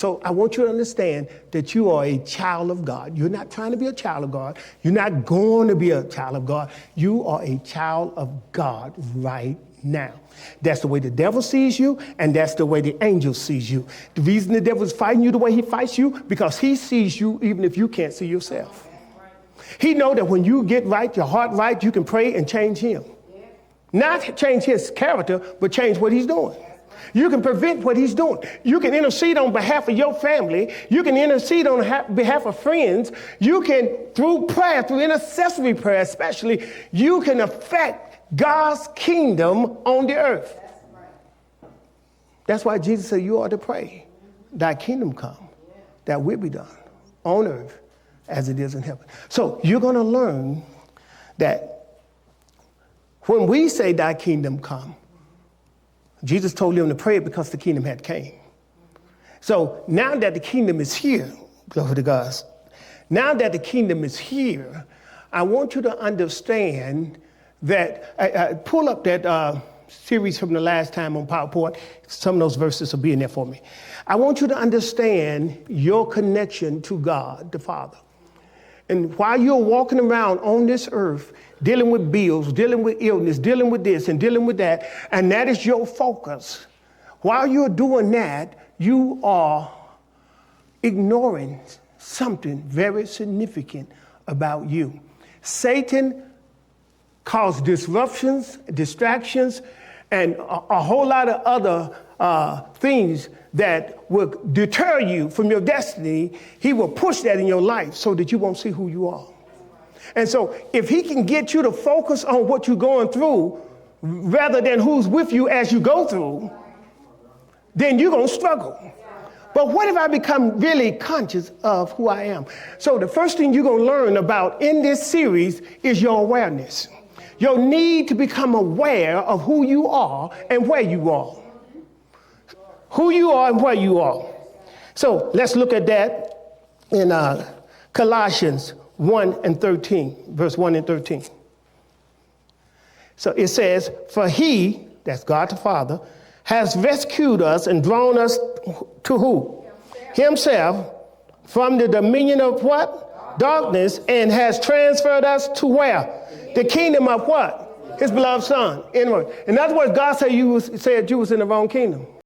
So I want you to understand that you are a child of God. You're not trying to be a child of God. You're not going to be a child of God. You are a child of God right now. That's the way the devil sees you, and that's the way the angel sees you. The reason the devil is fighting you the way he fights you, because he sees you even if you can't see yourself. He knows that when you get right, your heart right, you can pray and change him. Not change his character, but change what he's doing. You can prevent what he's doing. You can intercede on behalf of your family. You can intercede on behalf of friends. You can, through prayer, through intercessory prayer especially, you can affect God's kingdom on the earth. That's why Jesus said you ought to pray, thy kingdom come, that will be done on earth as it is in heaven. So you're going to learn that when we say thy kingdom come, Jesus told them to pray it because the kingdom had came. So now that the kingdom is here, glory to God, now that the kingdom is here, I want you to understand that, pull up that series from the last time on PowerPoint. Some of those verses will be in there for me. I want you to understand your connection to God, the Father. And while you're walking around on this earth, dealing with bills, dealing with illness, dealing with this and dealing with that, and that is your focus, while you're doing that, you are ignoring something very significant about you. Satan caused disruptions, distractions, and a whole lot of other things that will deter you from your destiny. He will push that in your life so that you won't see who you are. And so if he can get you to focus on what you're going through rather than who's with you as you go through, then you're going to struggle. But what if I become really conscious of who I am? So the first thing you're going to learn about in this series is your awareness. Your need to become aware of who you are and where you are. Who you are and where you are. So let's look at that in Colossians 1 and 13, verse 1 and 13. So it says, for he, that's God the Father, has rescued us and drawn us to who? Himself from the dominion of what? Darkness, and has transferred us to where? The kingdom of what? His beloved Son. In other words, God said you was in the wrong kingdom.